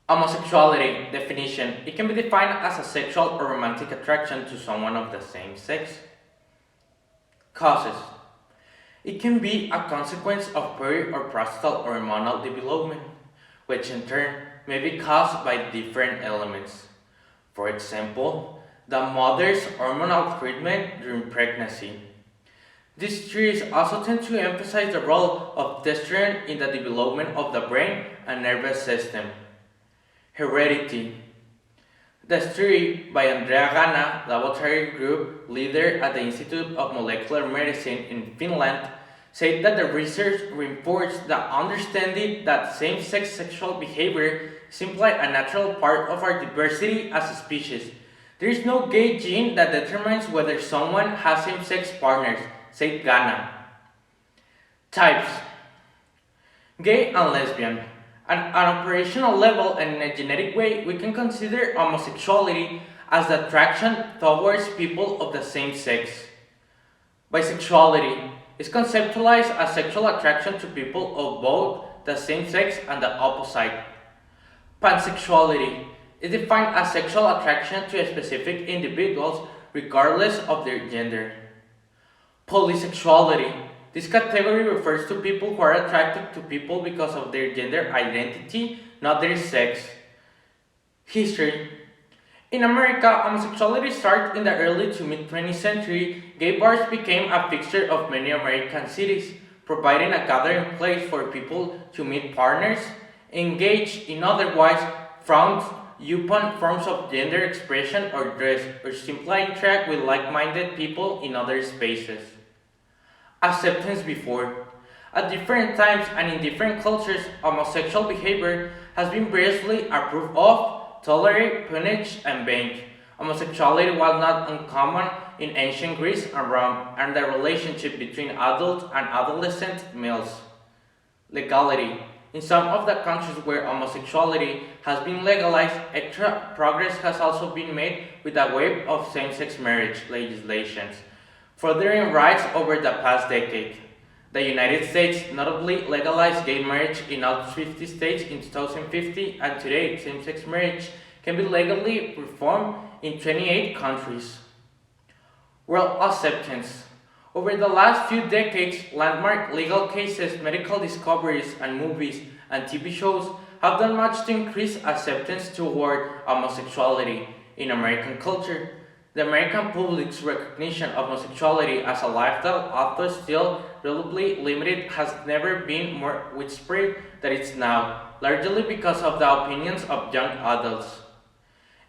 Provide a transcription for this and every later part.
Homosexuality definition. It can be defined as a sexual or romantic attraction to someone of the same sex. Causes. It can be a consequence of peri or prostal hormonal development, which in turn may be caused by different elements. For example, the mother's hormonal treatment during pregnancy. These theories also tend to emphasize the role of testosterone in the development of the brain and nervous system. Heredity. The theory by Andrea Ganna, laboratory group leader at the Institute of Molecular Medicine in Finland, said that the research reinforced the understanding that same-sex sexual behavior is simply a natural part of our diversity as a species. There is no gay gene that determines whether someone has same-sex partners, said Ganna. Types. Gay and lesbian. At an operational level and in a genetic way, we can consider homosexuality as the attraction towards people of the same sex. Bisexuality is conceptualized as sexual attraction to people of both the same sex and the opposite. Pansexuality is defined as sexual attraction to specific individuals regardless of their gender. Polysexuality. This category refers to people who are attracted to people because of their gender identity, not their sex. History. In America, homosexuality started in the early to mid-20th century. Gay bars became a fixture of many American cities, providing a gathering place for people to meet partners, engage in otherwise frowned upon forms of gender expression or dress, or simply interact with like-minded people in other spaces. Acceptance before. At different times and in different cultures, homosexual behavior has been variously approved of, tolerated, punished, and banned. Homosexuality was not uncommon in ancient Greece and Rome, and the relationship between adult and adolescent males. Legality. In some of the countries where homosexuality has been legalized, extra progress has also been made with the wave of same-sex marriage legislations, furthering rights over the past decade. The United States notably legalized gay marriage in all 50 states in 2050, and today same-sex marriage can be legally performed in 28 countries. World acceptance. Over the last few decades, landmark legal cases, medical discoveries, and movies and TV shows have done much to increase acceptance toward homosexuality in American culture. The American public's recognition of homosexuality as a lifestyle, although still relatively limited, has never been more widespread than it is now, largely because of the opinions of young adults.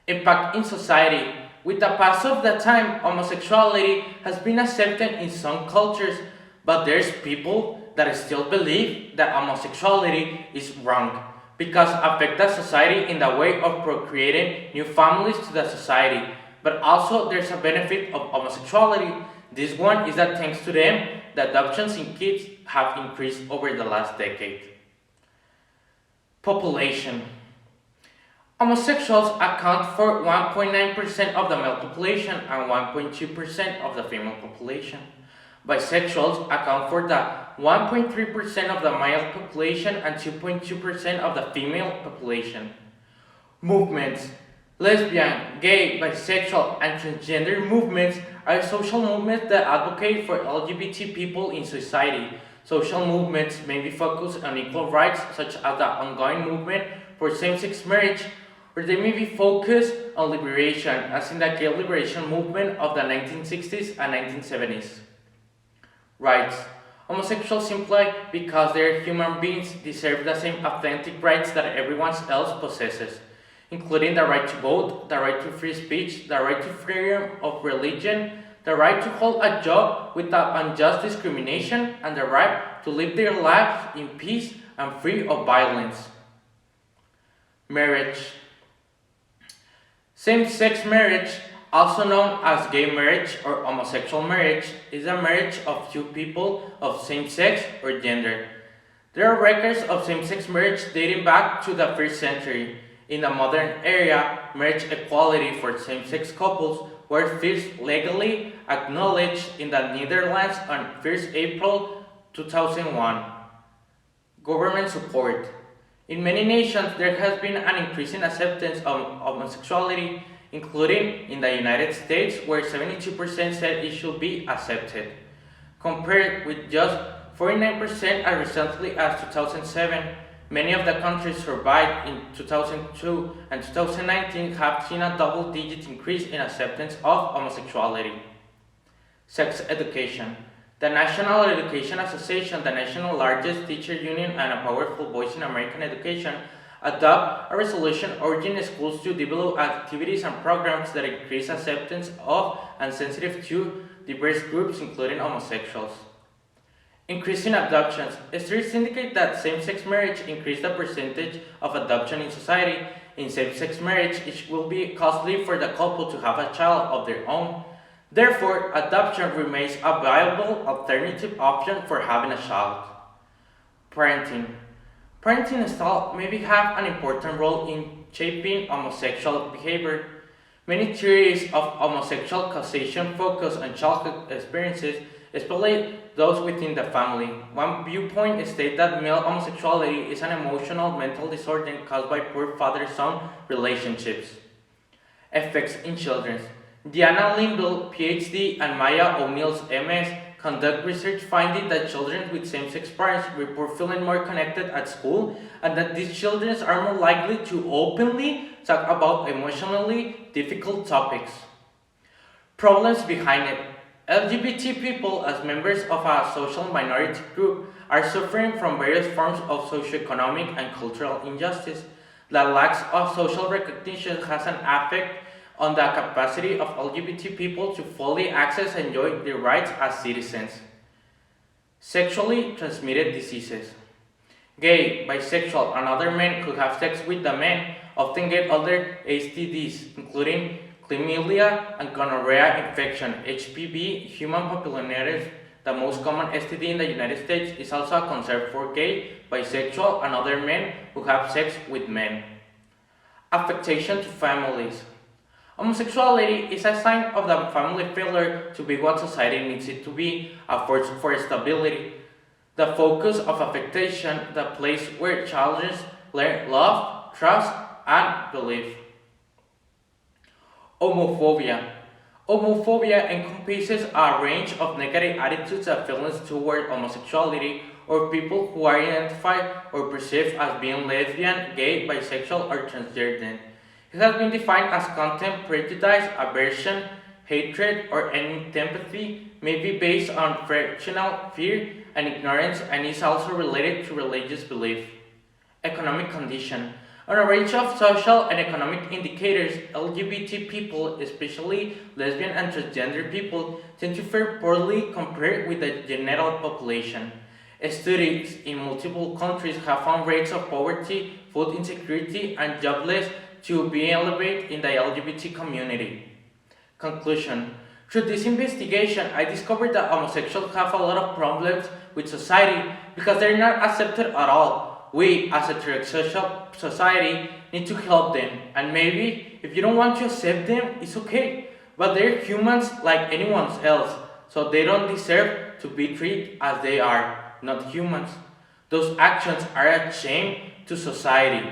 Impact in society. With the pass of the time, homosexuality has been accepted in some cultures, but there's people that still believe that homosexuality is wrong because it affects the society in the way of procreating new families to the society. But also there's a benefit of homosexuality. This one is that thanks to them, the adoptions in kids have increased over the last decade. Population. Homosexuals account for 1.9% of the male population and 1.2% of the female population. Bisexuals account for the 1.3% of the male population and 2.2% of the female population. Movements. Lesbian, gay, bisexual, and transgender movements are social movements that advocate for LGBT people in society. Social movements may be focused on equal rights, such as the ongoing movement for same-sex marriage, or they may be focused on liberation, as in the gay liberation movement of the 1960s and 1970s. Rights. Homosexuals simply because they are human beings deserve the same authentic rights that everyone else possesses, including the right to vote, the right to free speech, the right to freedom of religion, the right to hold a job without unjust discrimination, and the right to live their lives in peace and free of violence. Marriage. Same-sex marriage, also known as gay marriage or homosexual marriage, is a marriage of two people of same sex or gender. There are records of same-sex marriage dating back to the 1st century. In the modern era, marriage equality for same-sex couples were first legally acknowledged in the Netherlands on 1st April 2001. Government support. In many nations, there has been an increasing acceptance of homosexuality, including in the United States, where 72% said it should be accepted, compared with just 49% as recently as 2007. Many of the countries survived in 2002 and 2019 have seen a double-digit increase in acceptance of homosexuality. Sex education. The National Education Association, the national largest teacher union and a powerful voice in American education, adopt a resolution urging schools to develop activities and programs that increase acceptance of and sensitive to diverse groups, including homosexuals. Increasing adoptions. Studies indicate that same-sex marriage increase the percentage of adoption in society. In same-sex marriage, it will be costly for the couple to have a child of their own. Therefore, adoption remains a viable alternative option for having a child. Parenting. Parenting style maybe have an important role in shaping homosexual behavior. Many theories of homosexual causation focus on childhood experiences, especially those within the family. One viewpoint states that male homosexuality is an emotional mental disorder caused by poor father-son relationships. Effects in children. Diana Linville, PhD, and Maya O'Neill's MS conduct research finding that children with same-sex parents report feeling more connected at school and that these children are more likely to openly talk about emotionally difficult topics. Problems behind it. LGBT people, as members of a social minority group, are suffering from various forms of socioeconomic and cultural injustice. The lack of social recognition has an effect on the capacity of LGBT people to fully access and enjoy their rights as citizens. Sexually transmitted diseases. Gay, bisexual, and other men who have sex with the men often get other STDs, including chlamydia and gonorrhea infection. HPV, human papillomavirus, the most common STD in the United States, is also a concern for gay, bisexual, and other men who have sex with men. Affectation to families. Homosexuality is a sign of the family failure to be what society needs it to be, a force for stability. The focus of affectation, the place where children learn love, trust, and belief. Homophobia. Homophobia encompasses a range of negative attitudes and feelings toward homosexuality or people who are identified or perceived as being lesbian, gay, bisexual, or transgender. It has been defined as contempt, prejudice, aversion, hatred, or antipathy, may be based on fractional fear and ignorance, and is also related to religious belief. Economic condition. On a range of social and economic indicators, LGBT people, especially lesbian and transgender people, tend to fare poorly compared with the general population. Studies in multiple countries have found rates of poverty, food insecurity, and joblessness to be elevated in the LGBT community. Conclusion. Through this investigation, I discovered that homosexuals have a lot of problems with society because they're not accepted at all. We, as a heterosexual society, need to help them, and maybe if you don't want to accept them, it's okay, but they're humans like anyone else, so they don't deserve to be treated as they are, not humans. Those actions are a shame to society.